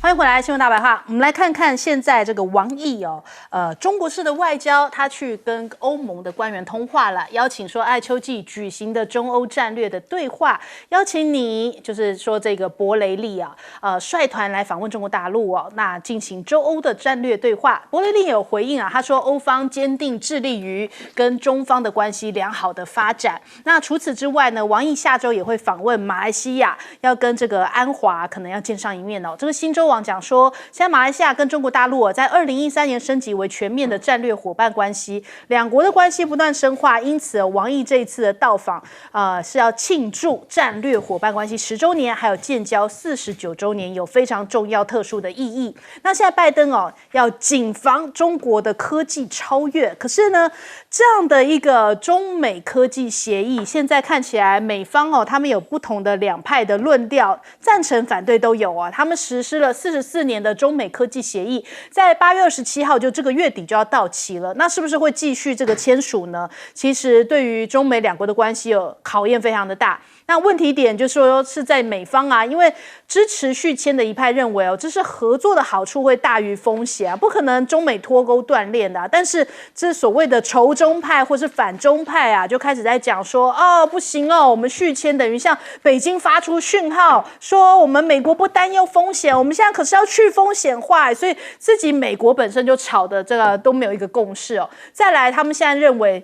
欢迎回来，新闻大白话。我们来看看现在这个王毅中国式的外交，他去跟欧盟的官员通话了，邀请说秋季举行的中欧战略的对话，邀请你就是说这个博雷利率团来访问中国大陆那进行中欧的战略对话。博雷利也有回应他说欧方坚定致力于跟中方的关系良好的发展。那除此之外呢，王毅下周也会访问马来西亚，要跟这个安华可能要见上一面这个新洲网讲说，现在马来西亚跟中国大陆在2013年升级为全面的战略伙伴关系，两国的关系不断深化，因此王毅这一次的到访是要庆祝战略伙伴关系10周年，还有建交49周年，有非常重要特殊的意义。那现在拜登要谨防中国的科技超越，可是呢，这样的一个中美科技协议，现在看起来美方他们有不同的两派的论调，赞成反对都有他们实施了44年的中美科技协议，在8月27号就这个月底就要到期了。那是不是会继续这个签署呢？其实对于中美两国的关系考验非常的大。那问题点就是说是在美方因为支持续签的一派认为这是合作的好处会大于风险不可能中美脱钩断链的但是这所谓的仇中派或是反中派就开始在讲说不行我们续签等于向北京发出讯号，说我们美国不担忧风险，我们现在可是要去风险化，所以自己美国本身就吵的这个都没有一个共识再来，他们现在认为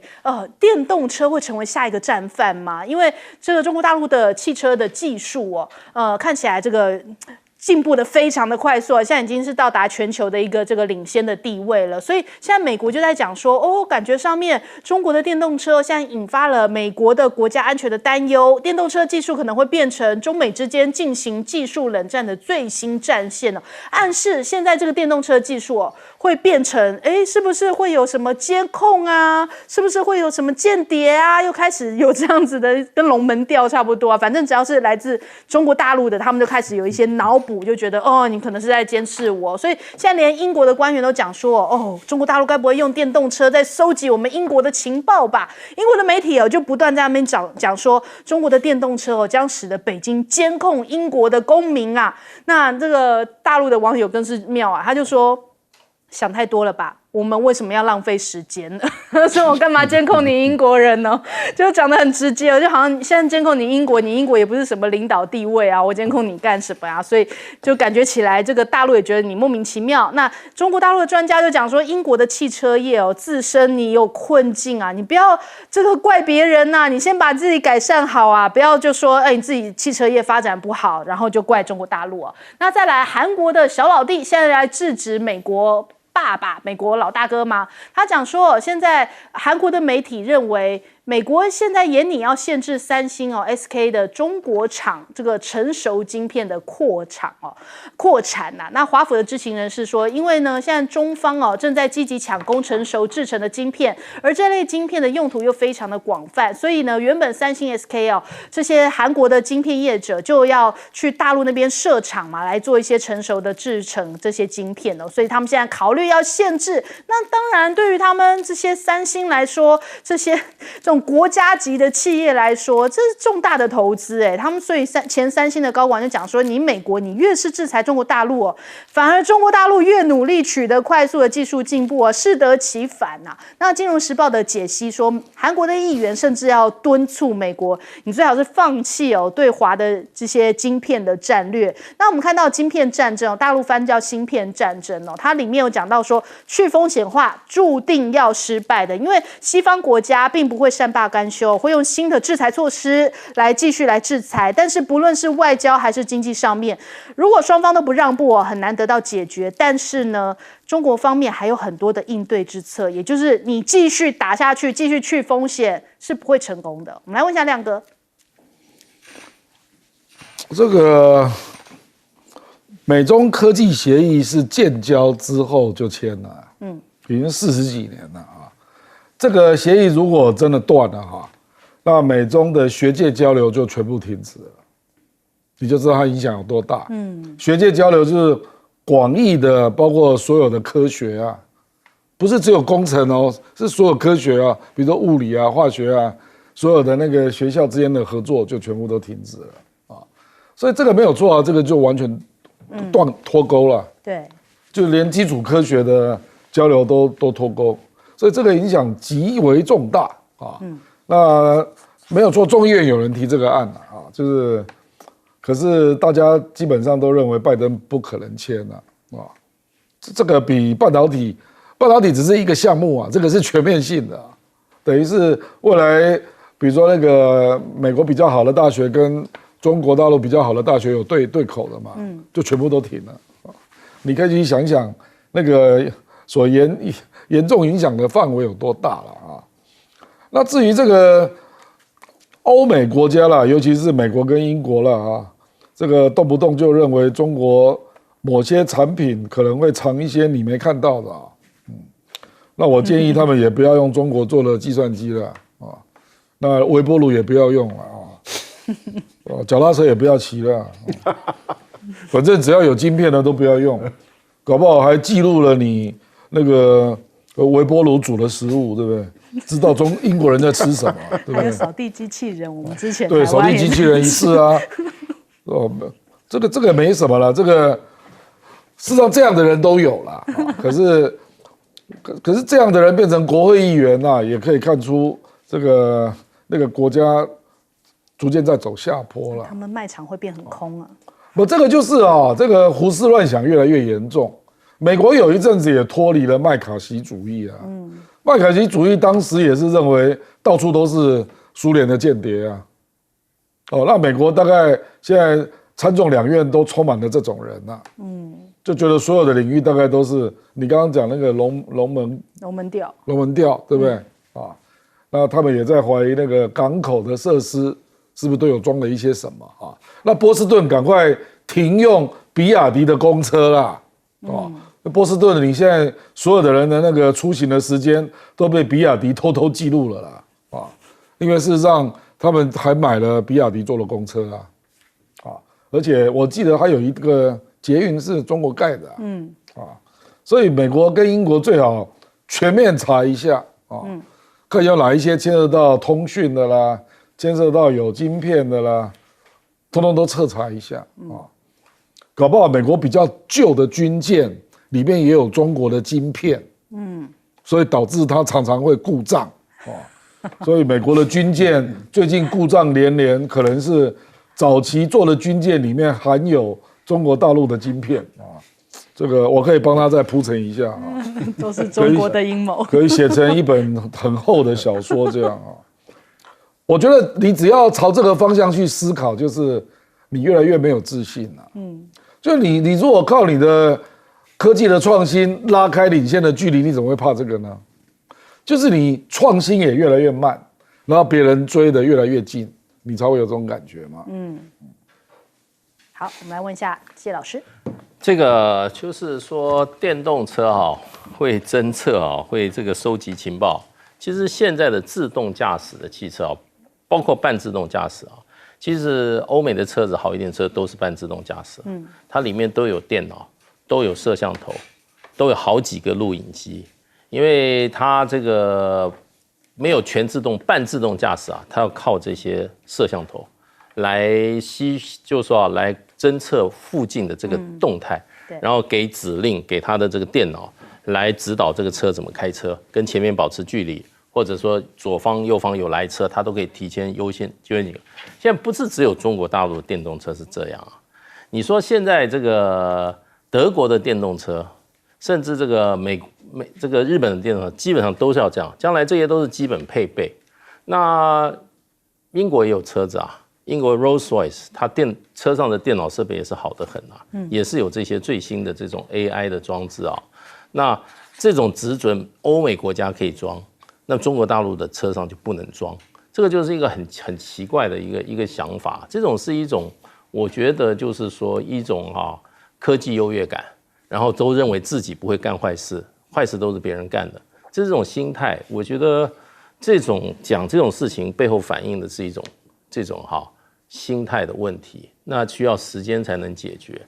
电动车会成为下一个战犯吗？因为这个中国大陆的汽车的技术看起来这个进步的非常的快速现在已经是到达全球的一个这个领先的地位了。所以现在美国就在讲说感觉上面中国的电动车现在引发了美国的国家安全的担忧，电动车技术可能会变成中美之间进行技术冷战的最新战线暗示现在这个电动车技术会变成是不是会有什么监控是不是会有什么间谍又开始有这样子的，跟龙门调差不多反正只要是来自中国大陆的，他们就开始有一些脑补，就觉得你可能是在监视我。所以现在连英国的官员都讲说中国大陆该不会用电动车在收集我们英国的情报吧？英国的媒体就不断在那边讲说中国的电动车将使得北京监控英国的公民那这个大陆的网友更是妙他就说想太多了吧，我们为什么要浪费时间呢？说我干嘛监控你英国人呢？就讲得很直接就好像现在监控你英国也不是什么领导地位我监控你干什么所以就感觉起来这个大陆也觉得你莫名其妙。那中国大陆的专家就讲说，英国的汽车业自身你有困境你不要这个怪别人你先把自己改善好不要就说你自己汽车业发展不好，然后就怪中国大陆那再来，韩国的小老弟现在来制止美国爸爸，美国老大哥吗？他讲说现在韩国的媒体认为美国现在也拟要限制三星SK 的中国厂这个成熟晶片的扩产那华府的知情人士说，因为呢现在中方正在积极抢攻成熟制成的晶片，而这类晶片的用途又非常的广泛，所以呢原本三星 SK 这些韩国的晶片业者就要去大陆那边设厂来做一些成熟的制成这些晶片所以他们现在考虑要限制。那当然对于他们这些三星来说，这种国家级的企业来说，这是重大的投资他们所以前三星的高管就讲说，你美国你越是制裁中国大陆反而中国大陆越努力取得快速的技术进步适得其反那金融时报的解析说，韩国的议员甚至要敦促美国，你最好是放弃对华的这些晶片的战略。那我们看到晶片战争大陆翻叫芯片战争它里面有讲到说，去风险化注定要失败的，因为西方国家并不会善罢甘休，会用新的制裁措施来继续来制裁，但是不论是外交还是经济上面，如果双方都不让步很难得到解决。但是呢中国方面还有很多的应对之策，也就是你继续打下去，继续去风险是不会成功的。我们来问一下亮哥，这个美中科技协议是建交之后就签了已经40几年了这个协议如果真的断了那美中的学界交流就全部停止了，你就知道它影响有多大学界交流就是广义的，包括所有的科学不是只有工程是所有科学比如说物理化学所有的那个学校之间的合作就全部都停止了所以这个没有错这个就完全脱钩了，对，就连基础科学的交流都脱钩，所以这个影响极为重大啊。那没有错，众议院有人提这个案啊，就是，可是大家基本上都认为拜登不可能签啊，这个比半导体只是一个项目啊，这个是全面性的，等于是未来，比如说那个美国比较好的大学跟中国大陆比较好的大学有对口的嘛，就全部都停了。你可以去想想那个所严重影响的范围有多大了啊？那至于这个欧美国家啦，尤其是美国跟英国啦啊，这个动不动就认为中国某些产品可能会藏一些你没看到的啊，那我建议他们也不要用中国做的计算机了啊，那微波炉也不要用了啊，脚踏车也不要骑了，反正只要有晶片的都不要用，搞不好还记录了你那个微波炉煮的食物，对不对？知道英国人在吃什么，对不对？还有扫地机器人，我们之前对扫地机器人一次啊，这个没什么了，这个事实上这样的人都有啦，可是这样的人变成国会议员啊，也可以看出那个国家逐渐在走下坡了。他们卖场会变很空啊。这个就是这个胡思乱想越来越严重。美国有一阵子也脱离了麦卡锡主义啊，麦卡锡主义当时也是认为到处都是苏联的间谍啊，那美国大概现在参众两院都充满了这种人啊，就觉得所有的领域大概都是你刚刚讲那个龙门调，对不对？那他们也在怀疑那个港口的设施是不是都有装了一些什么啊？那波士顿赶快停用比亚迪的公车啦，波士顿你现在所有的人的那个出行的时间都被比亚迪偷偷记录了啦，因为事实上他们还买了比亚迪做的公车啊，而且我记得还有一个捷运是中国盖的，所以美国跟英国最好全面查一下看有哪一些牵涉到通讯的啦，牵涉到有晶片的啦，通通都彻查一下搞不好美国比较旧的军舰里面也有中国的晶片，所以导致它常常会故障，所以美国的军舰最近故障连连，可能是早期做的军舰里面含有中国大陆的晶片这个我可以帮他再铺陈一下都是中国的阴谋，可以写成一本很厚的小说这样我觉得你只要朝这个方向去思考，就是你越来越没有自信了。就你如果靠你的科技的创新拉开领先的距离，你怎么会怕这个呢？就是你创新也越来越慢，然后别人追得越来越近，你才会有这种感觉嘛。好，我们来问一下谢老师。这个就是说，电动车会侦测会这个收集情报。其实现在的自动驾驶的汽车包括半自动驾驶其实欧美的车子好一点车都是半自动驾驶，它里面都有电脑，都有摄像头，都有好几个录影机，因为它这个没有全自动，半自动驾驶它要靠这些摄像头来就是说来侦测附近的这个动态，然后给指令给它的这个电脑来指导这个车怎么开车，跟前面保持距离，或者说左方右方有来车，它都可以提前优先。现在不是只有中国大陆的电动车是这样你说现在这个德国的电动车，甚至这个这个日本的电动车，基本上都是要这样，将来这些都是基本配备。那英国也有车子英国 Rolls-Royce 它车上的电脑设备也是好得很也是有这些最新的这种 AI 的装置那这种只准欧美国家可以装，那中国大陆的车上就不能装，这个就是一个很奇怪的一个想法。这种是一种，我觉得就是说一种科技优越感，然后都认为自己不会干坏事，坏事都是别人干的，这种心态，我觉得讲这种事情背后反映的是一种这种心态的问题，那需要时间才能解决。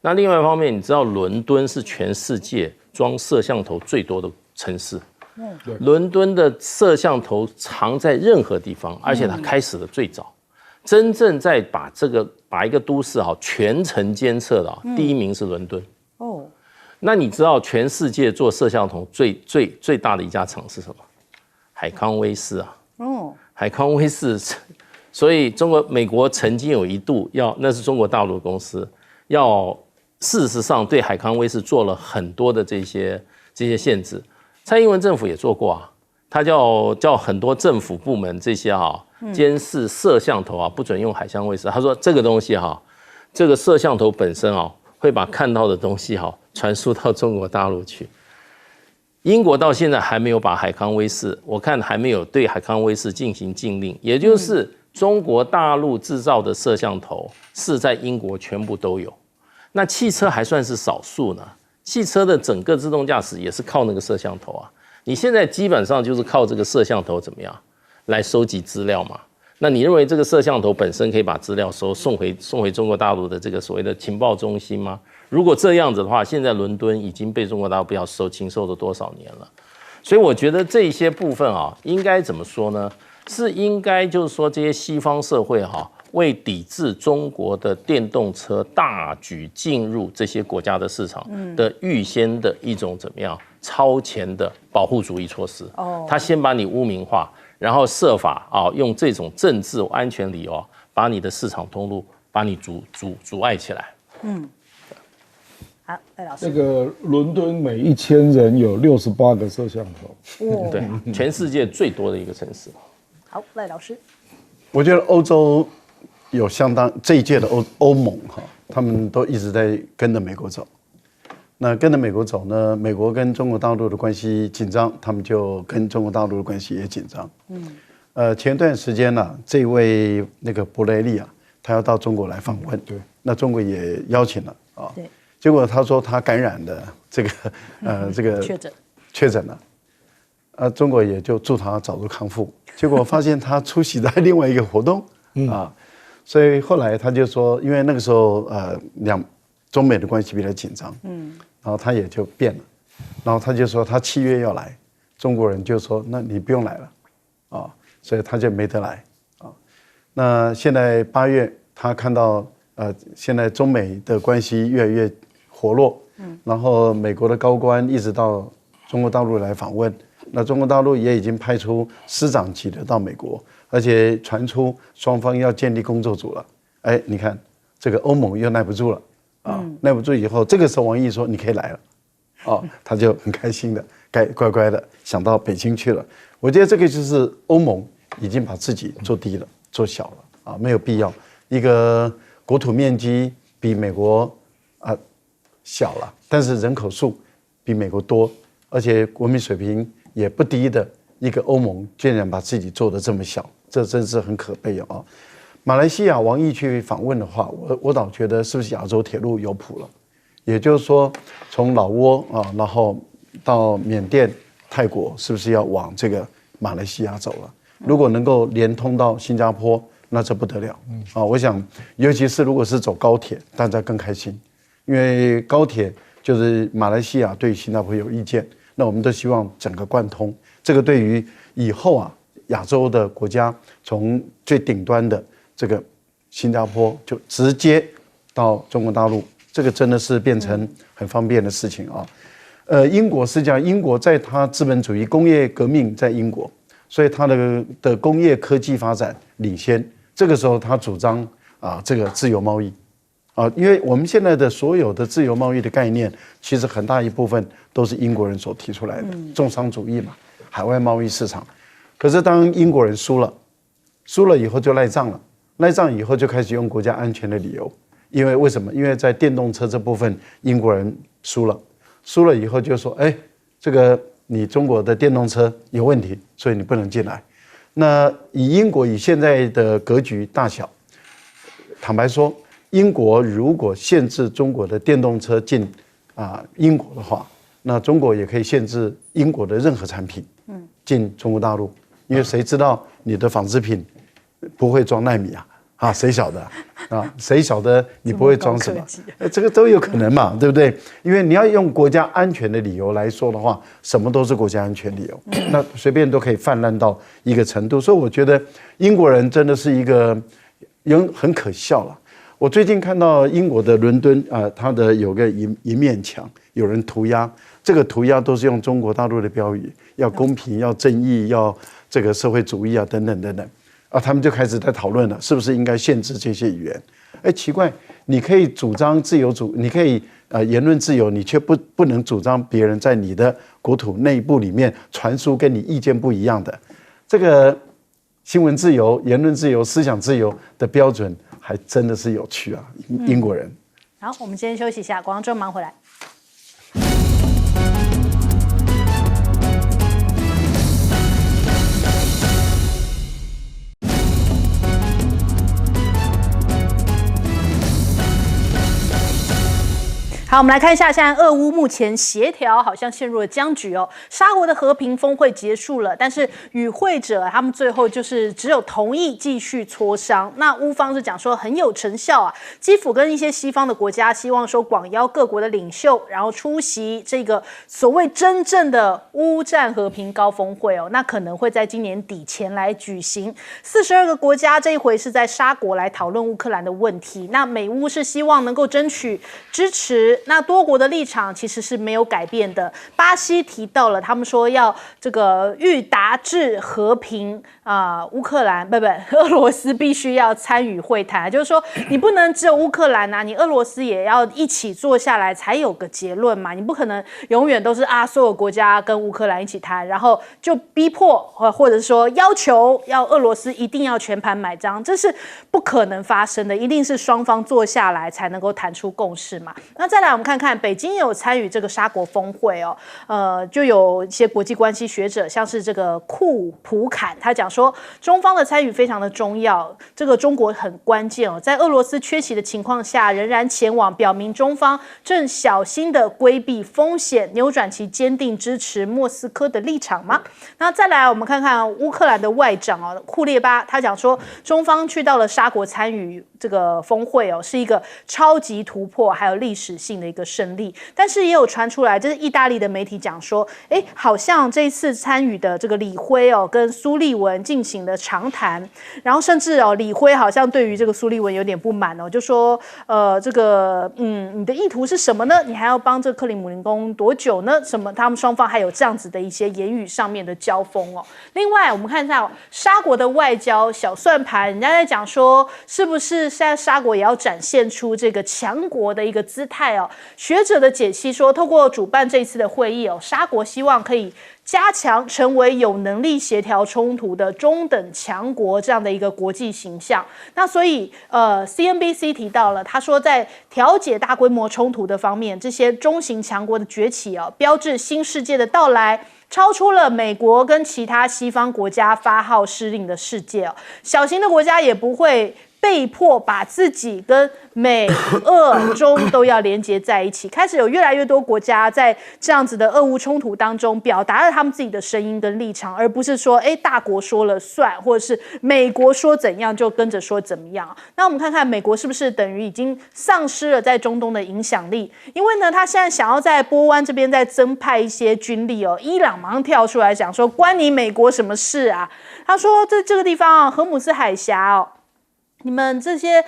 那另外一方面，你知道伦敦是全世界装摄像头最多的城市，伦敦的摄像头藏在任何地方，而且它开始的最早，真正在把一个都市全程监测的第一名是伦敦。哦，那你知道全世界做摄像头最大的一家厂是什么？海康威视啊。哦，海康威视，所以美国曾经有一度那是中国大陆的公司，事实上对海康威视做了很多的这些限制。蔡英文政府也做过啊，他叫很多政府部门这些监视摄像头不准用海康威视。他说这个东西这个摄像头本身会把看到的东西传输到中国大陆去。英国到现在还没有把海康威视，我看还没有对海康威视进行禁令，也就是中国大陆制造的摄像头是在英国全部都有。那汽车还算是少数呢，汽车的整个自动驾驶也是靠那个摄像头啊。你现在基本上就是靠这个摄像头怎么样来收集资料嘛？那你认为这个摄像头本身可以把资料送回中国大陆的这个所谓的情报中心吗？如果这样子的话，现在伦敦已经被中国大陆不晓得禽兽了多少年了。所以我觉得这些部分应该怎么说呢？是应该就是说这些西方社会为抵制中国的电动车大举进入这些国家的市场的预先的一种怎么样超前的保护主义措施。他先把你污名化，然后设法用这种政治安全理由把你的市场通路把你阻碍起来。好，赖老师。这个伦敦每1000人有68个摄像头，对，全世界最多的一个城市。好，赖老师。我觉得欧洲有相当这一届的欧盟他们都一直在跟着美国走。那跟着美国走呢，美国跟中国大陆的关系紧张，他们就跟中国大陆的关系也紧张。前段时间呢，这位那个博雷利他要到中国来访问，对，那中国也邀请了对。结果他说他感染的这个确诊了，中国也就祝他早日康复。结果发现他出席在另外一个活动所以后来他就说，因为那个时候中美的关系比较紧张，然后他也就变了，然后他就说他7月要来，中国人就说那你不用来了所以他就没得来那现在8月他看到现在中美的关系越来越活络，然后美国的高官一直到中国大陆来访问，那中国大陆也已经派出师长级的到美国，而且传出双方要建立工作组了。你看这个欧盟又耐不住了耐不住以后，这个时候王毅说你可以来了他就很开心的乖乖的想到北京去了。我觉得这个就是欧盟已经把自己做低了做小了没有必要。一个国土面积比美国小了，但是人口数比美国多，而且国民水平也不低的一个欧盟，竟然把自己做得这么小，这真是很可悲马来西亚王毅去访问的话，我倒觉得是不是亚洲铁路有谱了？也就是说，从老挝然后到缅甸、泰国，是不是要往这个马来西亚走了？如果能够连通到新加坡，那这不得了我想，尤其是如果是走高铁，大家更开心，因为高铁就是马来西亚对新加坡有意见，那我们都希望整个贯通。这个对于以后亚洲的国家从最顶端的这个新加坡就直接到中国大陆，这个真的是变成很方便的事情英国是这样，英国在它资本主义工业革命在英国，所以它的工业科技发展领先。这个时候他主张这个自由贸易因为我们现在的所有的自由贸易的概念，其实很大一部分都是英国人所提出来的，重商主义嘛，海外贸易市场。可是当英国人输了以后就赖账了，赖账以后就开始用国家安全的理由。因为为什么？因为在电动车这部分英国人输了以后就说这个你中国的电动车有问题，所以你不能进来。那英国以现在的格局大小，坦白说，英国如果限制中国的电动车进英国的话，那中国也可以限制英国的任何产品进中国大陆，因为谁知道你的纺织品不会装奈米谁晓得谁晓得你不会装什么？这个都有可能嘛，对不对？因为你要用国家安全的理由来说的话，什么都是国家安全理由，那随便都可以泛滥到一个程度。所以我觉得英国人真的是一个很可笑了。我最近看到英国的伦敦它的有个一面墙，有人涂鸦，这个涂鸦都是用中国大陆的标语，要公平，要正义，要这个社会主义啊，等等等等他们就开始在讨论了，是不是应该限制这些语言？奇怪，你可以主张自由你可以言论自由，你却不能主张别人在你的国土内部里面传输跟你意见不一样的。这个新闻自由、言论自由、思想自由的标准还真的是有趣啊，英国人。好，我们先休息一下，广告中忙回来。好，我们来看一下，现在俄乌目前协调好像陷入了僵局哦。沙国的和平峰会结束了，但是与会者他们最后就是只有同意继续磋商。那乌方是讲说很有成效啊，基辅跟一些西方的国家希望说广邀各国的领袖，然后出席这个所谓真正的乌战和平高峰会哦。那可能会在今年底前来举行。42个国家这一回是在沙国来讨论乌克兰的问题。那美乌是希望能够争取支持。那多国的立场其实是没有改变的。巴西提到了，他们说要这个欲达至和平乌克兰俄罗斯必须要参与会谈，就是说你不能只有乌克兰你俄罗斯也要一起坐下来才有个结论嘛，你不可能永远都是所有国家跟乌克兰一起谈，然后就逼迫或者说要求要俄罗斯一定要全盘买账，这是不可能发生的，一定是双方坐下来才能够谈出共识嘛。那再来我们看看，北京也有参与这个沙国峰会就有一些国际关系学者，像是这个库普坎，他讲说中方的参与非常的重要，这个中国很关键在俄罗斯缺席的情况下，仍然前往，表明中方正小心的规避风险，扭转其坚定支持莫斯科的立场吗？那再来我们看看乌克兰的外长库列巴，他讲说中方去到了沙国参与这个峰会是一个超级突破，还有历史性的一个胜利。但是也有传出来，这是意大利的媒体讲说，好像这一次参与的这个李辉跟苏利文进行了长谈，然后甚至李辉好像对于这个苏利文有点不满就说这个你的意图是什么呢？你还要帮这个克里姆林宫多久呢？什么？他们双方还有这样子的一些言语上面的交锋另外我们看一下沙国的外交小算盘，人家在讲说是不是现在沙国也要展现出这个强国的一个姿态学者的解析说，透过主办这一次的会议沙国希望可以加强成为有能力协调冲突的中等强国这样的一个国际形象。那所以CNBC 提到了，他说在调解大规模冲突的方面，这些中型强国的崛起标志新世界的到来，超出了美国跟其他西方国家发号施令的世界小型的国家也不会被迫把自己跟美、俄、中都要连接在一起，开始有越来越多国家在这样子的俄乌冲突当中表达了他们自己的声音跟立场，而不是说大国说了算，或者是美国说怎样就跟着说怎么样。那我们看看美国是不是等于已经丧失了在中东的影响力？因为呢，他现在想要在波湾这边再增派一些军力伊朗马上跳出来讲说关你美国什么事啊？他说在这个地方荷姆斯海峡你们这些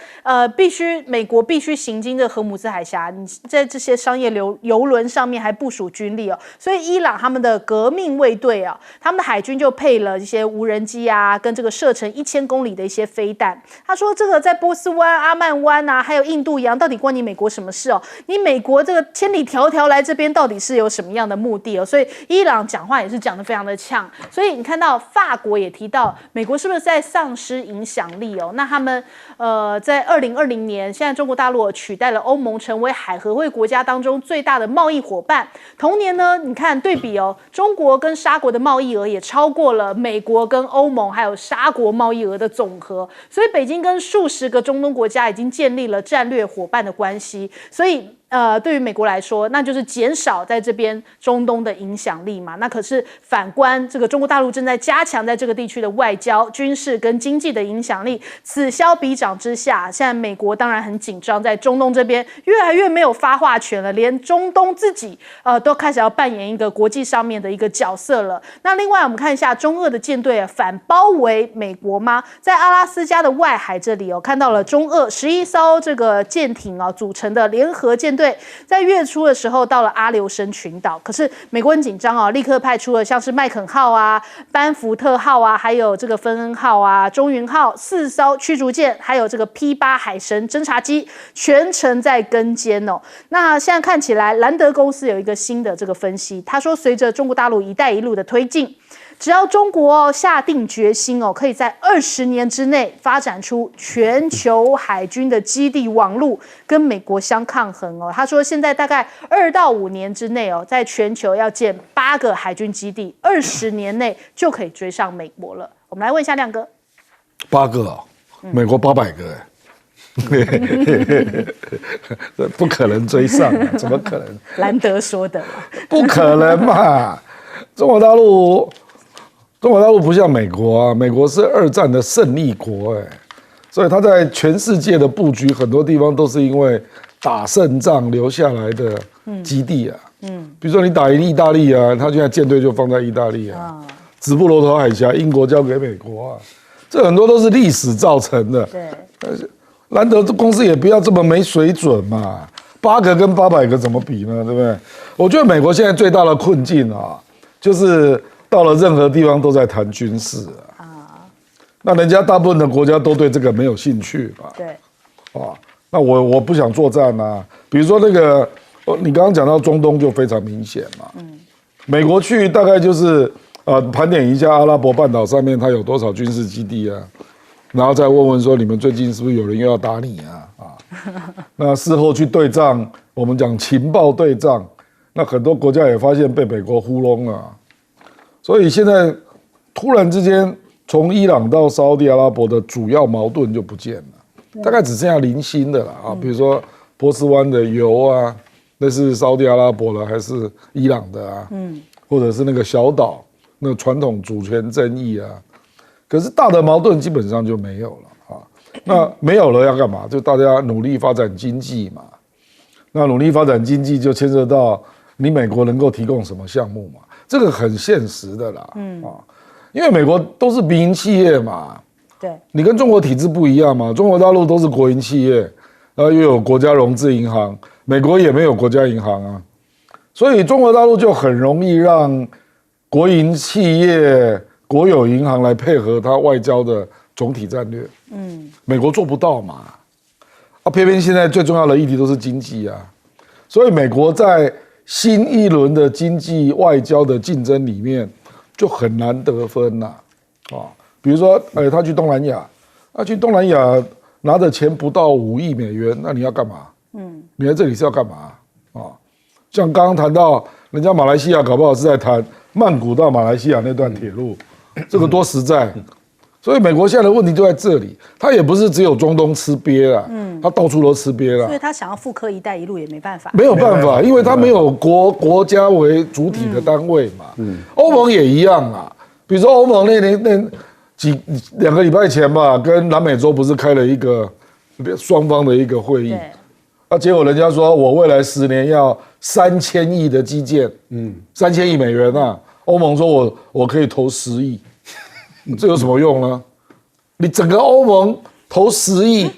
美国必须行经的荷姆斯海峡，你在这些商业邮轮上面还部署军力所以伊朗他们的革命卫队他们的海军就配了一些无人机跟这个射程1000公里的一些飞弹。他说这个在波斯湾、阿曼湾还有印度洋，到底关你美国什么事你美国这个千里迢迢来这边，到底是有什么样的目的所以伊朗讲话也是讲得非常的呛。所以你看到法国也提到，美国是不是在丧失影响力那他们在2020年，现在中国大陆取代了欧盟成为海合会国家当中最大的贸易伙伴。同年呢，你看对比中国跟沙国的贸易额也超过了美国跟欧盟还有沙国贸易额的总和。所以北京跟数十个中东国家已经建立了战略伙伴的关系。所以对于美国来说，那就是减少在这边中东的影响力嘛。那可是反观这个中国大陆正在加强在这个地区的外交、军事跟经济的影响力，此消彼长之下，现在美国当然很紧张，在中东这边越来越没有发话权了，连中东自己都开始要扮演一个国际上面的一个角色了。那另外我们看一下中俄的舰队反包围美国吗？在阿拉斯加的外海这里看到了中俄11艘这个舰艇组成的联合舰队，在月初的时候到了阿留申群岛，可是美国很紧张立刻派出了像是麦肯号啊、班福特号啊，还有这个芬恩号啊、中云号4艘驱逐舰，还有这个 P8海神侦察机，全程在跟监那现在看起来，兰德公司有一个新的这个分析，他说，随着中国大陆"一带一路"的推进，只要中国下定决心可以在20年之内发展出全球海军的基地网路，跟美国相抗衡他说现在大概2到5年之内在全球要建8个海军基地，20年内就可以追上美国了。我们来问一下亮哥，8个美国800个不可能追上怎么可能？兰德说的不可能嘛！中国大陆不像美国美国是2战的胜利国所以他在全世界的布局很多地方都是因为打胜仗留下来的基地比如说你打赢意大利他现在舰队就放在意大利直布罗陀海峡英国交给美国这很多都是历史造成的。对，兰德公司也不要这么没水准嘛，8个跟800个怎么比呢？对不对？我觉得美国现在最大的困境就是到了任何地方都在谈军事那人家大部分的国家都对这个没有兴趣嘛。对，那我不想作战比如说那个你刚刚讲到中东就非常明显嘛。美国去大概就是盘点一下阿拉伯半岛上面它有多少军事基地然后再问问说你们最近是不是有人又要打你那事后去对账，我们讲情报对账，那很多国家也发现被美国糊弄了。所以现在突然之间，从伊朗到沙特阿拉伯的主要矛盾就不见了，大概只剩下零星的了比如说波斯湾的油那是沙特阿拉伯的还是伊朗的或者是那个小岛那个传统主权争议可是大的矛盾基本上就没有了那没有了要干嘛？就大家努力发展经济嘛。那努力发展经济就牵涉到你美国能够提供什么项目嘛，这个很现实的啦。因为美国都是民营企业嘛，对，你跟中国体制不一样嘛，中国大陆都是国营企业，然后又有国家融资银行，美国也没有国家银行所以中国大陆就很容易让国营企业、国有银行来配合它外交的总体战略。美国做不到嘛，偏偏现在最重要的议题都是经济所以美国在新一轮的经济外交的竞争里面就很难得分比如说他去东南亚，去东南亚拿的钱不到5亿美元，那你要干嘛？你在这里是要干嘛像刚刚谈到人家马来西亚搞不好是在谈曼谷到马来西亚那段铁路，这个多实在。所以美国现在的问题就在这里，他也不是只有中东吃瘪他到处都吃瘪所以他想要复刻"一带一路"也没办法，没有办法，因为他没有国家为主体的单位嘛。欧盟也一样比如说欧盟那2个礼拜前吧，跟南美洲不是开了一个双方的一个会议，结果人家说我未来10年要3000亿的基建，3000亿美元欧盟说我可以投10亿。这有什么用呢？你整个欧盟投10亿，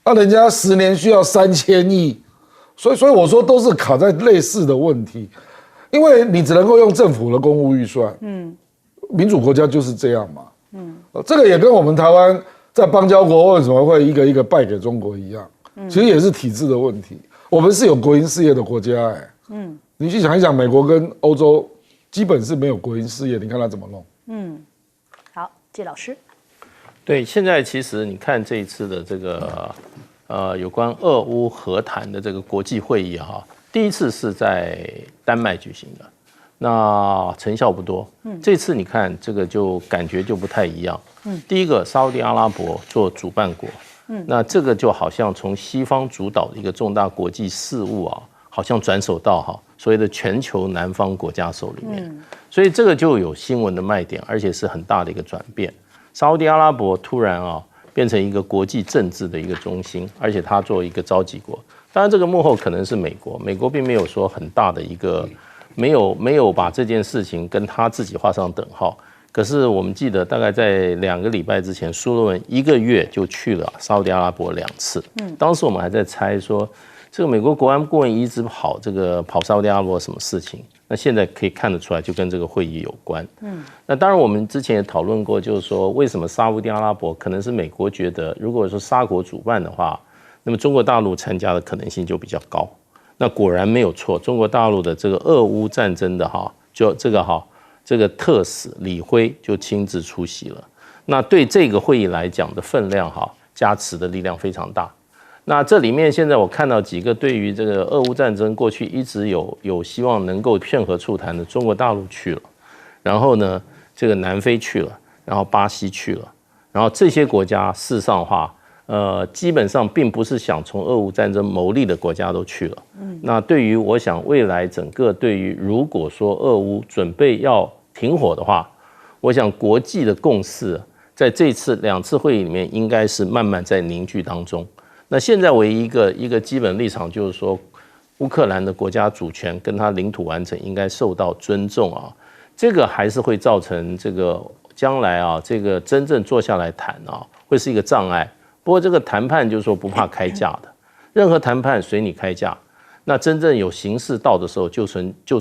人家10年需要3000亿，所以我说都是卡在类似的问题，因为你只能够用政府的公务预算，民主国家就是这样嘛，这个也跟我们台湾在邦交国为什么会一个一个败给中国一样，其实也是体制的问题。我们是有国营事业的国家你去想一想，美国跟欧洲基本是没有国营事业，你看他怎么弄？好，谢老师。对，现在其实你看这一次的这个有关俄乌和谈的这个国际会议第一次是在丹麦举行的，那成效不多。这次你看这个就感觉就不太一样。第一个，沙特阿拉伯做主办国，那这个就好像从西方主导的一个重大国际事务啊，好像转手到所谓的全球南方国家手里面，所以这个就有新闻的卖点，而且是很大的一个转变。沙烏地阿拉伯突然变成一个国际政治的一个中心，而且它作为一个召集国，当然这个幕后可能是美国，美国并没有说很大的一个没有把这件事情跟他自己画上等号。可是我们记得，大概在2个礼拜之前，苏勒文1个月就去了沙烏地阿拉伯2次。当时我们还在猜说，这个美国国安顾问一直跑沙烏地阿拉伯什么事情？那现在可以看得出来，就跟这个会议有关。那当然我们之前也讨論過，就是說為什麼沙烏地阿拉伯可能是美國覺得，如果說沙國主辦的話，那麼中國大陸參加的可能性就比較高。那果然沒有錯，中國大陸的這個俄烏戰爭的就這個特使李輝就親自出席了。那對這個會議來講的分量加持的力量非常大。那這裡面現在我看到幾個對於這個俄烏戰爭過去一直有希望能夠勸和促談的中國大陸去了，然後呢這個南非去了，然後巴西去了，然後這些國家事實上話基本上並不是想從俄烏戰爭牟利的國家都去了。那對於我想未來整個對於如果說俄烏準備要停火的話，我想國際的共識在這次2次會議裡面應該是慢慢在凝聚當中。那現在唯一一個基本立場就是說，烏克蘭的國家主權跟它領土完整應該受到尊重這個還是會造成這個將來這個真正坐下來談會是一個障礙。不過這個談判就是說不怕開價的，任何談判隨你開價。那真正有形勢到的時候，就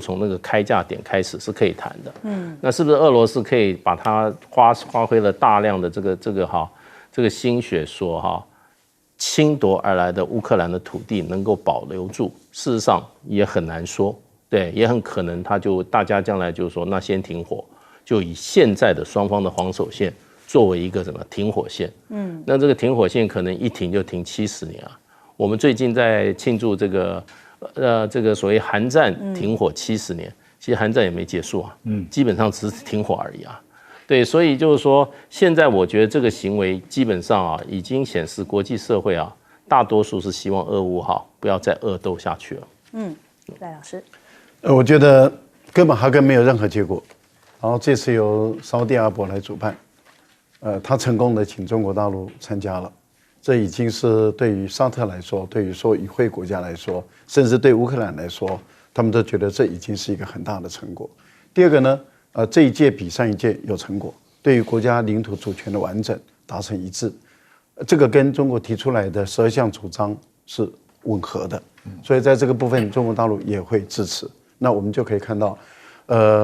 從那個開價點開始是可以談的。那是不是俄羅斯可以把它發揮了大量的這個心血說侵奪而來的烏克蘭的土地能夠保留住，事實上也很難說，對，也很可能大家將來就是說，那先停火，就以現在的雙方的防守線作為一個什麼停火線。那這個停火線可能一停就停70年我們最近在慶祝這個所謂韓戰停火70年，其實韓戰也沒結束基本上只是停火而已對，所以就是說，現在我覺得這個行為基本上已經顯示國際社會大多數是希望俄烏不要再惡鬥下去了。賴老師，我覺得哥本哈根沒有任何結果，然後這次由沙烏地阿拉伯來主辦，他成功的請中國大陸參加了，這已經是對於沙特來說，對於說與會國家來說，甚至對烏克蘭來說，他們都覺得這已經是一個很大的成果。第二個呢，這一屆比上一屆有成果，對於國家領土主權的完整達成一致，這個跟中國提出來的12項主張是吻合的，所以在這個部分中國大陸也會支持。那我們就可以看到，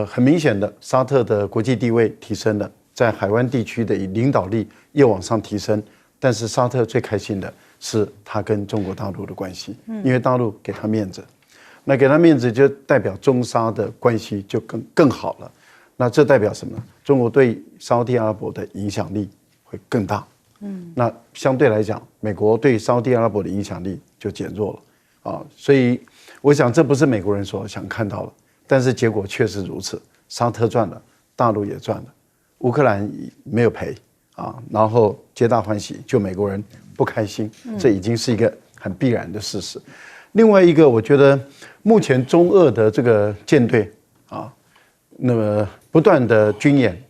很明顯的沙特的國際地位提升了，在海灣地區的領導力又往上提升，但是沙特最開心的是他跟中國大陸的關係，因為大陸給他面子，那給他面子就代表中沙的關係就更好了。那這代表什麼呢？中國對沙烏地阿拉伯的影響力會更大。那相對來講，美國對沙烏地阿拉伯的影響力就減弱了所以我想這不是美國人所想看到的，但是結果確實如此。沙特賺了，大陸也賺了，烏克蘭沒有賠然後皆大歡喜，就美國人不開心，這已經是一個很必然的事實。另外一個，我覺得目前中俄的這個艦隊那麼不斷的軍演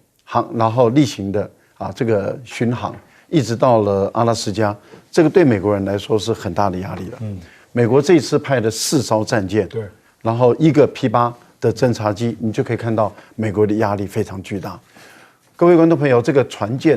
然後例行的這個巡航，一直到了阿拉斯加，這個對美國人來說是很大的壓力了。美國這次派的4艘戰艦，對，然後1個 P8的偵察機，你就可以看到美國的壓力非常巨大。各位觀眾朋友，這個船艦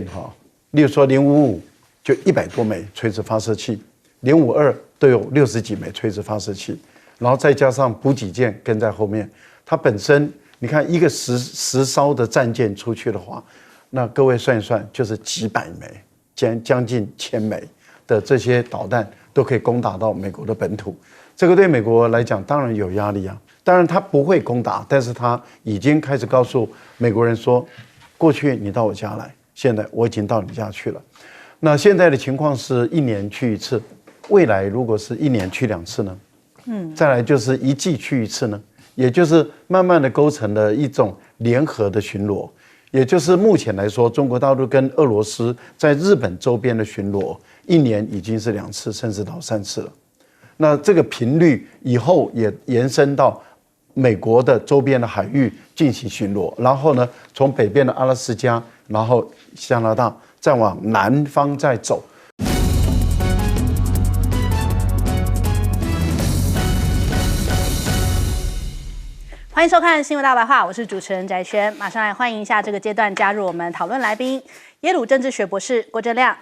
例如說055就100多枚垂直發射器，052都有60幾枚垂直發射器，然後再加上補給艦跟在後面，它本身你看一個10艘的戰艦出去的話，那各位算一算，就是幾百枚，將近1000枚的這些導彈都可以攻打到美國的本土。這個對美國來講當然有壓力當然他不會攻打，但是他已經開始告訴美國人說，過去你到我家來，現在我已經到你家去了。那現在的情況是1年去1次，未來如果是1年去2次呢？再來就是1季去1次呢？也就是慢慢的構成了一種聯合的巡邏，也就是目前来说，中国大陆跟俄罗斯在日本周边的巡逻，一年已经是2次，甚至到3次了。那这个频率以后也延伸到美国的周边的海域进行巡逻，然后呢，从北边的阿拉斯加，然后加拿大，再往南方再走。欢迎收看《新闻大白话》，我是主持人翟轩，马上来欢迎一下这个阶段加入我们讨论来宾，耶鲁政治学博士郭正亮，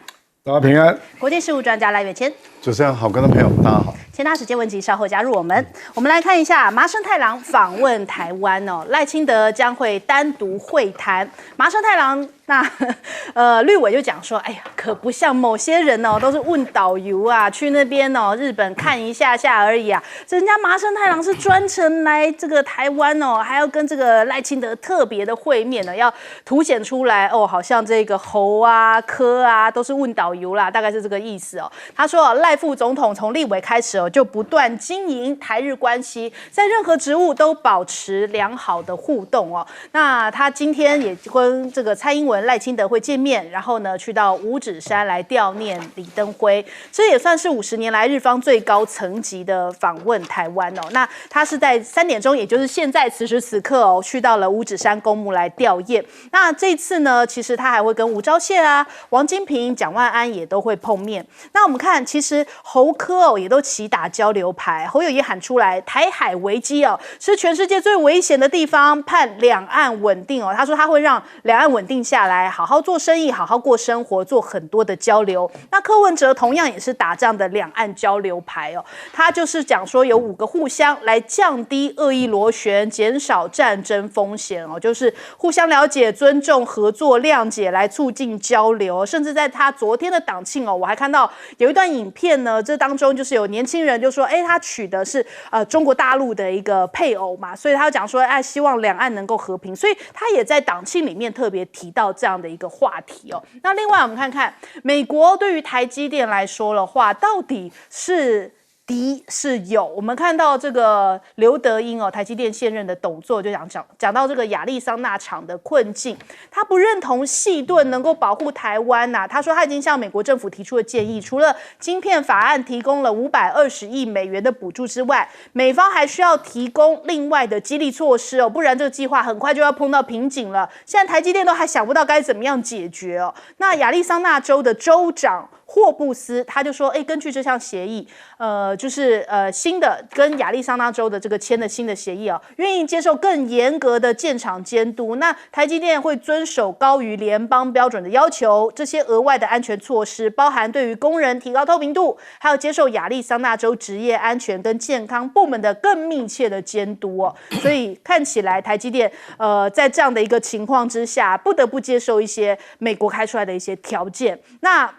大家平安。国际事务专家赖岳谦。主持人好，观众朋友大家好。前大时间问题稍后加入我们。我们来看一下麻生太郎访问台湾哦，赖清德将会单独会谈。麻生太郎那绿委就讲说，哎呀，可不像某些人哦，都是问导游啊，去那边哦，日本看一下下而已啊。人家麻生太郎是专程来这个台湾哦，还要跟这个赖清德特别的会面呢，要凸显出来哦，好像这个侯啊、柯啊都是问导游啦，大概是这个意思哦。他说赖副总统从立委开始哦，就不断经营台日关系，在任何职务都保持良好的互动哦。那他今天也跟这个蔡英文、赖清德会见面，然后呢去到五指山来悼念李登辉，这也算是50年来日方最高层级的访问台湾哦。那他是在3点钟，也就是现在此时此刻哦，去到了五指山公墓来吊唁。那这次呢，其实他还会跟吴钊燮啊、王金平、蒋万安也都会碰面。那我们看，其实侯柯哦也都齐打交流牌，侯友宜喊出来，台海危机哦是全世界最危险的地方，盼两岸稳定哦。他说他会让两岸稳定下来，好好做生意，好好过生活，做很多的交流。那柯文哲同样也是打这样的两岸交流牌哦，他就是讲说有5个互相来降低恶意螺旋，减少战争风险哦，就是互相了解、尊重、合作、谅解，来促进交流。甚至在他昨天的党庆哦，我还看到有一段影片呢，这当中就是有年轻人就说，哎，他娶的是中国大陆的一个配偶嘛，所以他讲说，哎，希望两岸能够和平，所以他也在党庆里面特别提到这样的一个话题哦。那另外我们看看美国对于台积电来说的话，到底是敌是友？我们看到这个刘德英哦，台积电现任的董座就讲到这个亚利桑那厂的困境，他不认同矽盾能够保护台湾呐。他说他已经向美国政府提出了建议，除了晶片法案提供了520亿美元的补助之外，美方还需要提供另外的激励措施哦，不然这个计划很快就要碰到瓶颈了。现在台积电都还想不到该怎么样解决哦。那亚利桑那州的州长霍布斯他就说，根据这项协议，就是新的跟亚利桑那州的这个签的新的协议哦，愿意接受更严格的建厂监督。那台积电会遵守高于联邦标准的要求，这些额外的安全措施包含对于工人提高透明度，还有接受亚利桑那州职业安全跟健康部门的更密切的监督哦。所以看起来台积电在这样的一个情况之下，不得不接受一些美国开出来的一些条件。那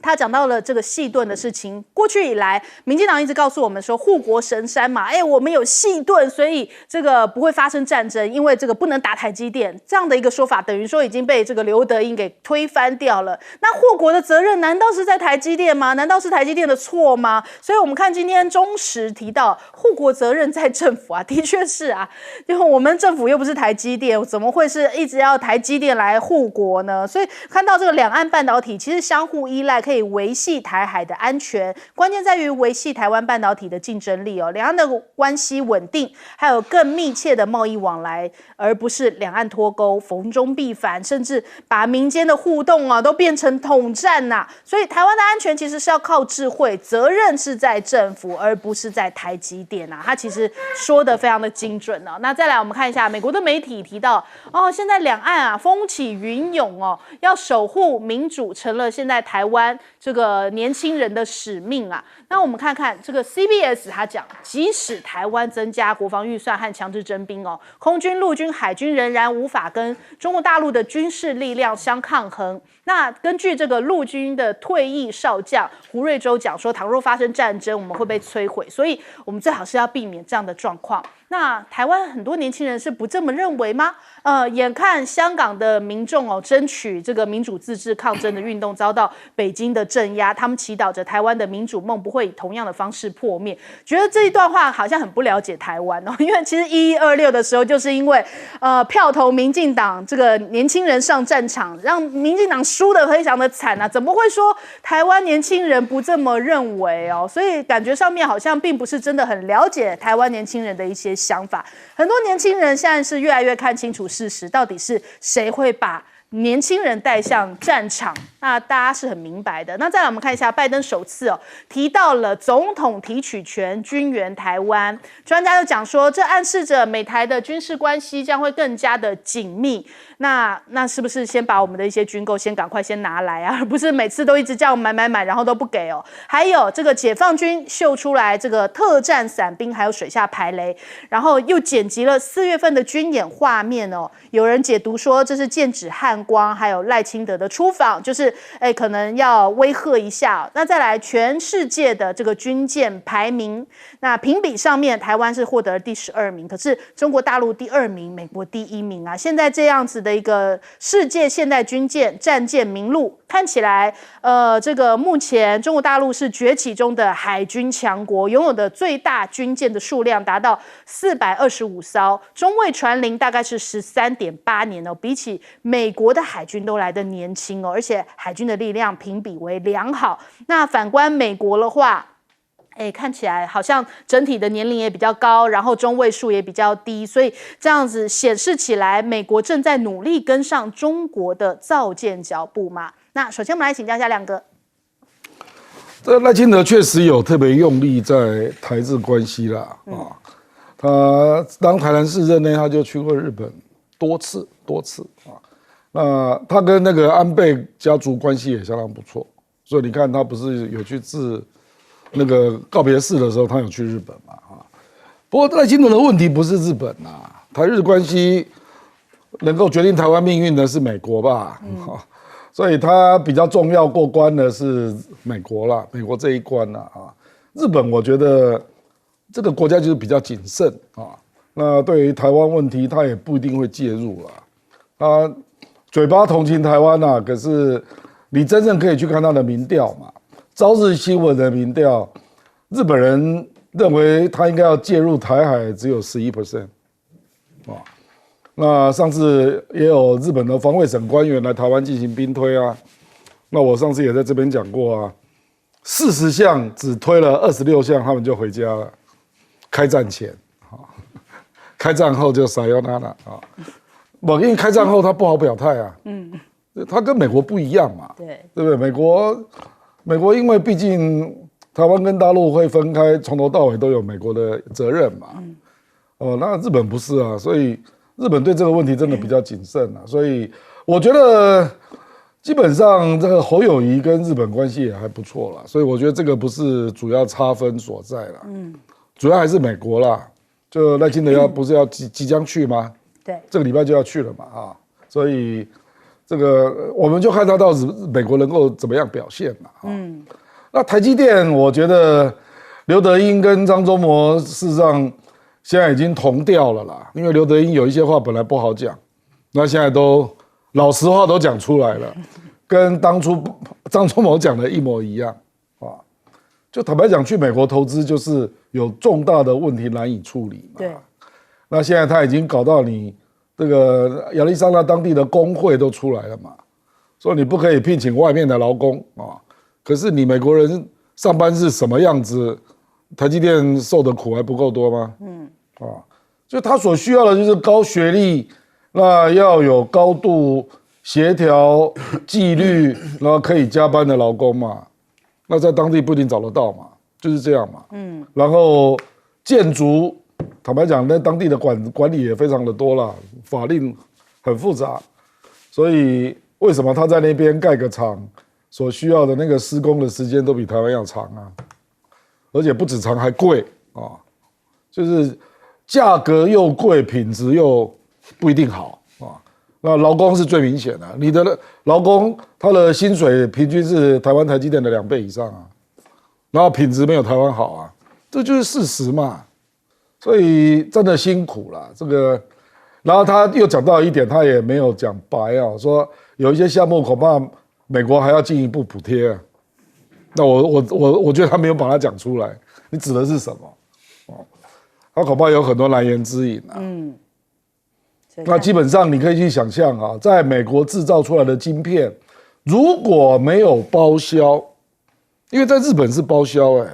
他讲到了这个矽盾的事情，过去以来，民进党一直告诉我们说护国神山嘛，我们有矽盾，所以这个不会发生战争，因为这个不能打台积电，这样的一个说法，等于说已经被这个刘德英给推翻掉了。那护国的责任难道是在台积电吗？难道是台积电的错吗？所以我们看今天中时提到护国责任在政府啊，的确是啊，因为我们政府又不是台积电，怎么会是一直要台积电来护国呢？所以看到这个两岸半导体其实相互依赖，可以维系台海的安全，关键在于维系台湾半导体的竞争力哦，两岸的关系稳定，还有更密切的贸易往来，而不是两岸脱钩、逢中必反，甚至把民间的互动啊都变成统战呐。所以台湾的安全其实是要靠智慧，责任是在政府，而不是在台积电啊。他其实说的非常的精准哦。那再来我们看一下美国的媒体提到哦，现在两岸啊风起云涌哦，要守护民主成了现在台湾这个年轻人的使命啊。那我们看看这个 CBS 他讲，即使台湾增加国防预算和强制征兵哦，空军、陆军、海军仍然无法跟中国大陆的军事力量相抗衡。那根据这个陆军的退役少将胡瑞洲讲说，倘若发生战争，我们会被摧毁，所以我们最好是要避免这样的状况。那台湾很多年轻人是不这么认为吗？眼看香港的民众争取这个民主自治抗争的运动遭到北京的镇压，他们祈祷着台湾的民主梦不会以同样的方式破灭。觉得这一段话好像很不了解台湾哦，因为其实1126的时候，就是因为票投民进党这个年轻人上战场，让民进党输得非常的惨啊，怎么会说台湾年轻人不这么认为哦？所以感觉上面好像并不是真的很了解台湾年轻人的一些想法。很多年轻人现在是越来越看清楚事实，到底是谁会把年轻人带向战场，那大家是很明白的。那再来我们看一下，拜登首次提到了总统提取权，军援台湾。专家就讲说，这暗示着美台的军事关系将会更加的紧密。那是不是先把我们的一些军购赶快拿来啊，而不是每次都一直叫我们买，然后都不给哦？还有这个解放军秀出来这个特战伞兵，还有水下排雷，然后又剪辑了4月份的军演画面哦。有人解读说这是剑指汉光还有赖清德的出访，就是可能要威吓一下。那再来全世界的这个军舰排名，那评比上面台湾是获得了第12名，可是中国大陆第2名，美国第1名啊。现在这样子的一个世界现代军舰战舰名录，看起来这个目前中国大陆是崛起中的海军强国，拥有的最大军舰的数量达到425艘，中尉传龄大概是13.8年哦，比起美国的海军都来得年轻哦，而且海军的力量评比为良好。那反观美国的话，看起来好像整体的年龄也比较高，然后中位数也比较低，所以这样子显示起来，美国正在努力跟上中国的造舰脚步嘛。那首先我们来请教一下亮哥。这赖清德确实有特别用力在台日关系啦，他当台南市任内，他就去过日本多次啊。那他跟那个安倍家族关系也相当不错，所以你看他不是有去致那个告别式的时候，他有去日本嘛啊。不过赖清德的问题不是日本啊，台日关系能够决定台湾命运的是美国吧？所以他比较重要过关的是美国啦，美国这一关啦啊。日本我觉得这个国家就是比较谨慎啊。那对于台湾问题，他也不一定会介入啦。他嘴巴同情台湾啊，可是你真正可以去看他的民调嘛。朝日新闻的民调，日本人认为他应该要介入台海只有11%啊。那上次也有日本的防卫省官员来台湾进行兵推啊。那我上次也在这边讲过啊，40项只推了26项，他们就回家了。开战前开战后就撒尤那拉啊。因为开战后他不好表态啊。他跟美国不一样嘛。对不对？美国因为毕竟台湾跟大陆会分开，从头到尾都有美国的责任嘛。那日本不是啊，所以日本对这个问题真的比较谨慎啊。所以我觉得基本上这个侯友宜跟日本关系也还不错啦，所以我觉得这个不是主要差分所在啦。主要还是美国啦。就赖清德不是要即将去吗？对，这个礼拜就要去了嘛啊，所以这个我们就看他到底美国能够怎么样表现嘛。那台积电，我觉得刘德音跟张忠谋事实上现在已经同调了啦，因为刘德音有一些话本来不好讲，那现在都老实话都讲出来了，跟当初张忠谋讲的一模一样啊。就坦白讲，去美国投资就是有重大的问题难以处理嘛。对。那现在他已经搞到你这个亚利桑那当地的工会都出来了嘛，说你不可以聘请外面的劳工啊。可是你美国人上班是什么样子？台积电受的苦还不够多吗？就他所需要的就是高学历，那要有高度协调、纪律，然后可以加班的劳工嘛。那在当地不一定找得到嘛，就是这样嘛。然后建筑，坦白讲，那当地的管理也非常的多啦，法令很复杂，所以为什么他在那边盖个厂，所需要的那个施工的时间都比台湾要长啊？而且不止长，还贵啊，就是价格又贵，品质又不一定好啊。那劳工是最明显的，你的劳工他的薪水平均是台湾台积电的2倍以上啊，然后品质没有台湾好啊，这就是事实嘛。所以真的辛苦啦，这个。然后他又讲到一点，他也没有讲白啊，说有一些项目恐怕美国还要进一步补贴啊。那我觉得他没有把它讲出来，你指的是什么？哦，他恐怕有很多难言之隐啊。那基本上你可以去想象啊，在美国制造出来的晶片，如果没有包销，因为在日本是包销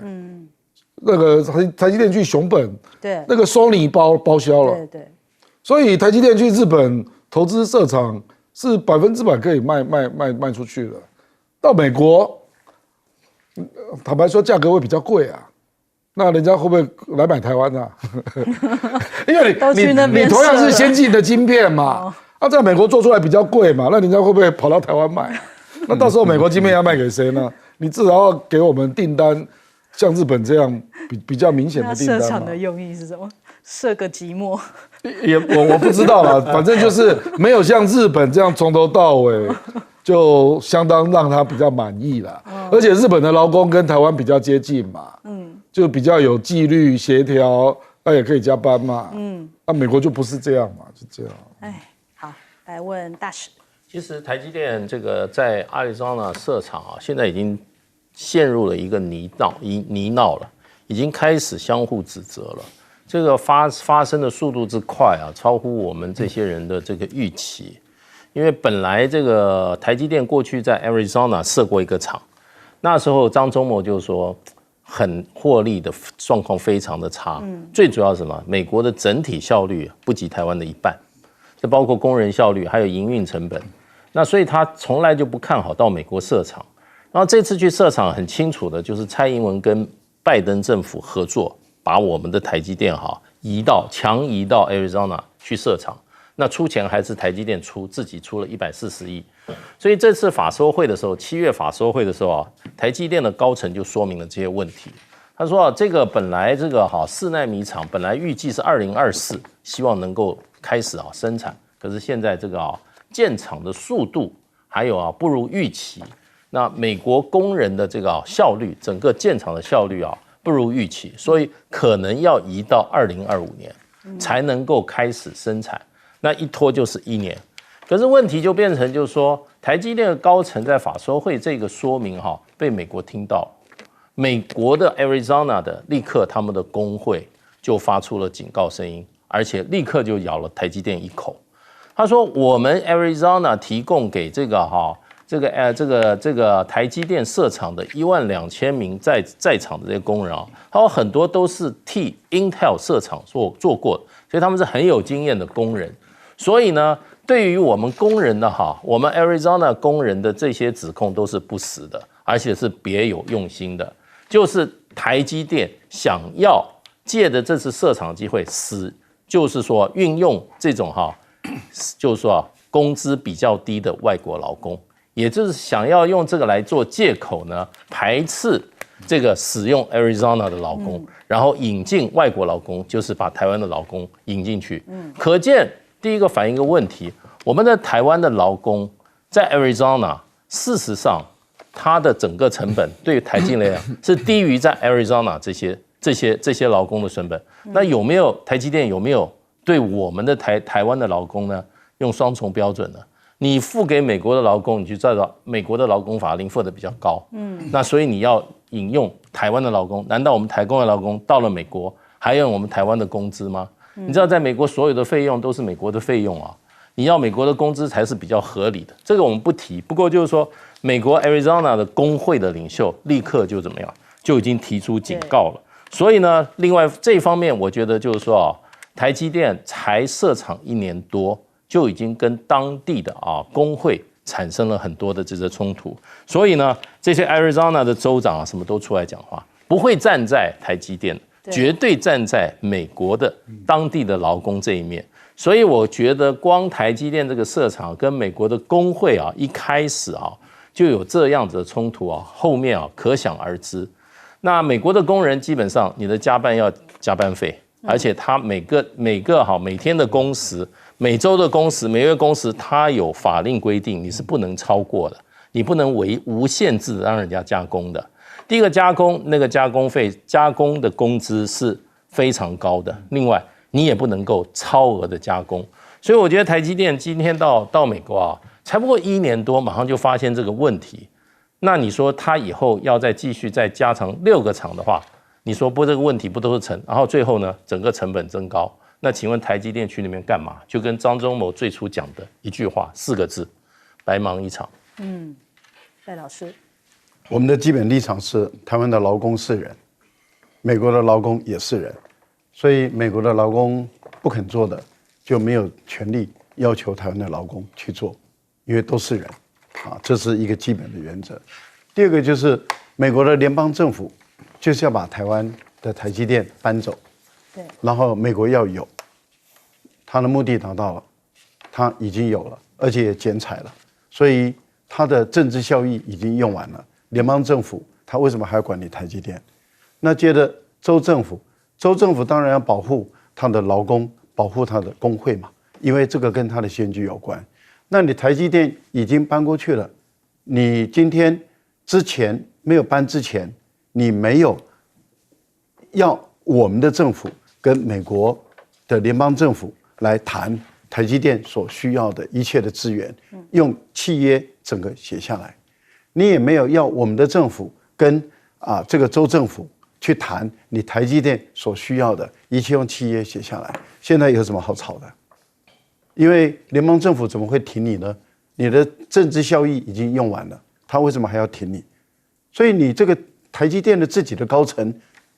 那个台积电去熊本，对，那个 Sony 包销了，对，所以台积电去日本投资设厂是100%可以卖出去的。到美国，坦白说价格会比较贵啊，那人家会不会来买台湾啊？因为你同样是先进的晶片嘛，在美国做出来比较贵嘛，那人家会不会跑到台湾买？那到时候美国晶片要卖给谁呢？你至少要给我们订单，像日本这样比较明显的订单嘛。设厂的用意是什么？设个寂寞？我不知道啦，反正就是没有像日本这样从头到尾，就相当让他比较满意啦。而且日本的劳工跟台湾比较接近嘛，就比较有纪律协调，那也可以加班嘛。美国就不是这样嘛，就这样。好，来问大使。其实台积电这个在亚利桑那设厂啊，现在已经陷入了一个泥淖了，已经开始相互指责了。这个发生的速度之快啊，超乎我们这些人的这个预期。因为本来这个台积电过去在 Arizona 设过一个厂，那时候张忠谋就说很获利的状况非常的差，最主要是什么？美国的整体效率不及台湾的一半，这包括工人效率还有营运成本。那所以他从来就不看好到美国设厂，然后这次去设厂很清楚的就是蔡英文跟拜登政府合作，把我们的台积电强移到 Arizona 去设厂。那出钱还是台积电自己出了140亿，所以这次法说会的时候，7月法说会的时候台积电的高层就说明了这些问题。他说这个本来这个4奈米厂本来预计是2024，希望能够开始生产，可是现在这个建厂的速度还有不如预期。那美国工人的这个效率，整个建厂的效率不如预期，所以可能要移到2025年才能够开始生产。那一拖就是1年，可是问题就变成就是说，台积电的高层在法说会这个说明被美国听到，美国的 Arizona 的立刻他们的工会就发出了警告声音，而且立刻就咬了台积电一口。他说我们 Arizona 提供给这个台积电设厂的12000名在场的这些工人他说很多都是替 Intel 设厂做过的，所以他们是很有经验的工人。所以呢，对于我们工人的我们 Arizona 工人的这些指控都是不实的，而且是别有用心的，就是台积电想要借着这次设厂机会就是说运用这种就是说工资比较低的外国劳工，也就是想要用这个来做借口呢，排斥这个使用 Arizona 的劳工，然后引进外国劳工，就是把台湾的劳工引进去。可见第一个反映一个问题，我们的台湾的劳工在 Arizona 事实上它的整个成本对于台积来讲是低于在 Arizona 这些劳工的成本。那台积电有没有对我们的台湾的劳工呢用双重标准呢？你付给美国的劳工，你去照着美国的劳工法令付的比较高，那所以你要引用台湾的劳工，难道我们台工的劳工到了美国还用我们台湾的工资吗？你知道在美国所有的费用都是美国的费用你要美国的工资才是比较合理的，这个我们不提。不过就是说，美国 Arizona 的工会的领袖立刻就怎么样，就已经提出警告了。所以呢，另外这一方面，我觉得就是说台积电才设厂1年多，就已经跟当地的工会产生了很多的这些冲突。所以呢，这些 Arizona 的州长什么都出来讲话，不会站在台积电，绝对站在美国的当地的劳工这一面。所以我觉得光台积电这个设厂跟美国的工会一开始就有这样子的冲突后面可想而知。那美国的工人基本上你的加班要加班费，而且他每天的工时、每周的工时、每月工时，他有法令规定你是不能超过的，你不能无限制的让人家加工的。第一个加工那个加工费、加工的工资是非常高的，另外你也不能够超额的加工。所以我觉得台积电今天到美国才不过1年多，马上就发现这个问题。那你说他以后要再继续再加长6个厂的话，你说不这个问题不都是成？然后最后呢，整个成本增高。那请问台积电去那边干嘛？就跟张忠谋最初讲的一句话，4个字：白忙一场。赖老师，我们的基本立场是，台湾的劳工是人，美国的劳工也是人，所以美国的劳工不肯做的，就没有权利要求台湾的劳工去做，因为都是人，啊，这是一个基本的原则。第二个就是美国的联邦政府就是要把台湾的台积电搬走，对，然后美国要有，他的目的达到了，他已经有了，而且也减采了，所以他的政治效益已经用完了。联邦政府他为什么还要管理台积电？那接着州政府当然要保护他的劳工，保护他的工会嘛，因为这个跟他的选举有关。那你台积电已经搬过去了，你今天之前没有搬之前，你没有要我们的政府跟美国的联邦政府来谈台积电所需要的一切的资源，用契约整个写下来。你也没有要我们的政府跟这个州政府去谈你台积电所需要的一切用契约写下来。现在有什么好吵的？因为联邦政府怎么会挺你呢？你的政治效益已经用完了，他为什么还要挺你？所以你这个台积电的自己的高层，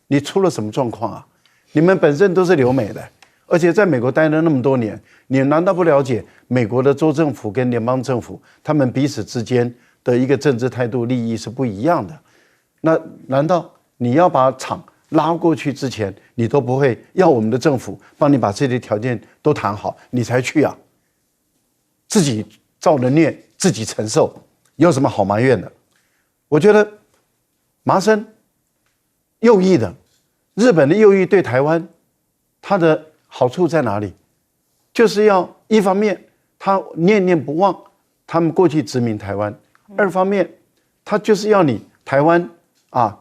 你出了什么状况啊？你们本身都是留美的，而且在美国待了那么多年，你难道不了解美国的州政府跟联邦政府他们彼此之间的一个政治态度利益是不一样的？那难道你要把厂拉过去之前，你都不会要我们的政府帮你把这些条件都谈好，你才去啊？自己造了孽，自己承受，有什么好埋怨的？我觉得麻生右翼的，日本的右翼对台湾，它的好处在哪里？就是要一方面他念念不忘他们过去殖民台湾，二方面他就是要你台湾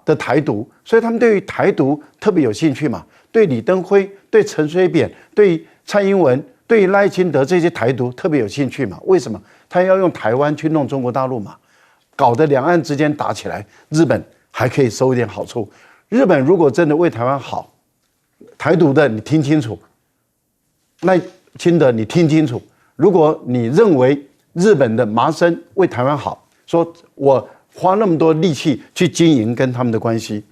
的台独，所以他们对于台独特别有兴趣嘛，对李登辉、对陈水扁、对蔡英文、对赖清德这些台独特别有兴趣嘛？为什么？他要用台湾去弄中国大陆嘛，搞得两岸之间打起来，日本还可以收一点好处。日本如果真的为台湾好，台独的你听清楚，赖清德你听清楚，如果你认为日本的麻生为台湾好，说我花那么多力气去经营跟他们的关系，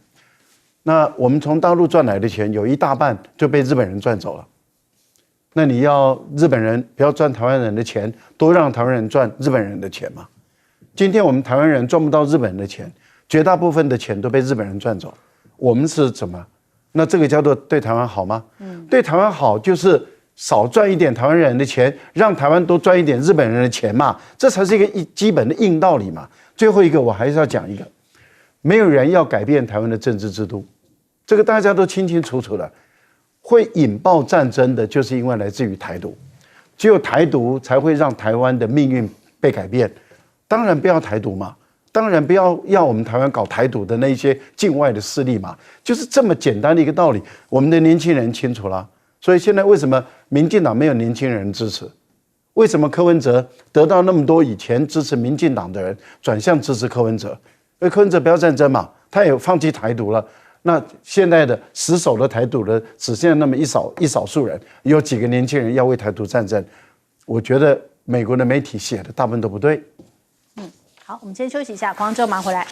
那我们从大陆赚来的钱有一大半就被日本人赚走了。那你要日本人不要赚台湾人的钱，多让台湾人赚日本人的钱嘛？今天我们台湾人赚不到日本人的钱，绝大部分的钱都被日本人赚走，我们是怎么？那这个叫做对台湾好吗？对台湾好就是少赚一点台湾人的钱，让台湾多赚一点日本人的钱嘛，这才是一个基本的硬道理嘛。最后一个我还是要讲一个，没有人要改变台湾的政治制度，这个大家都清清楚楚的。会引爆战争的，就是因为来自于台独，只有台独才会让台湾的命运被改变。当然不要台独嘛，当然不要我们台湾搞台独的那一些境外的势力嘛，就是这么简单的一个道理。我们的年轻人清楚了，所以现在为什么民进党没有年轻人支持？为什么柯文哲得到那么多以前支持民进党的人转向支持柯文哲？因为柯文哲不要战争嘛，他也放弃台独了。那现在的死守的台独的只剩下那么一少数人，有几个年轻人要为台独战争？我觉得美国的媒体写的大部分都不对。好，我们先休息一下，广告之后马上回来。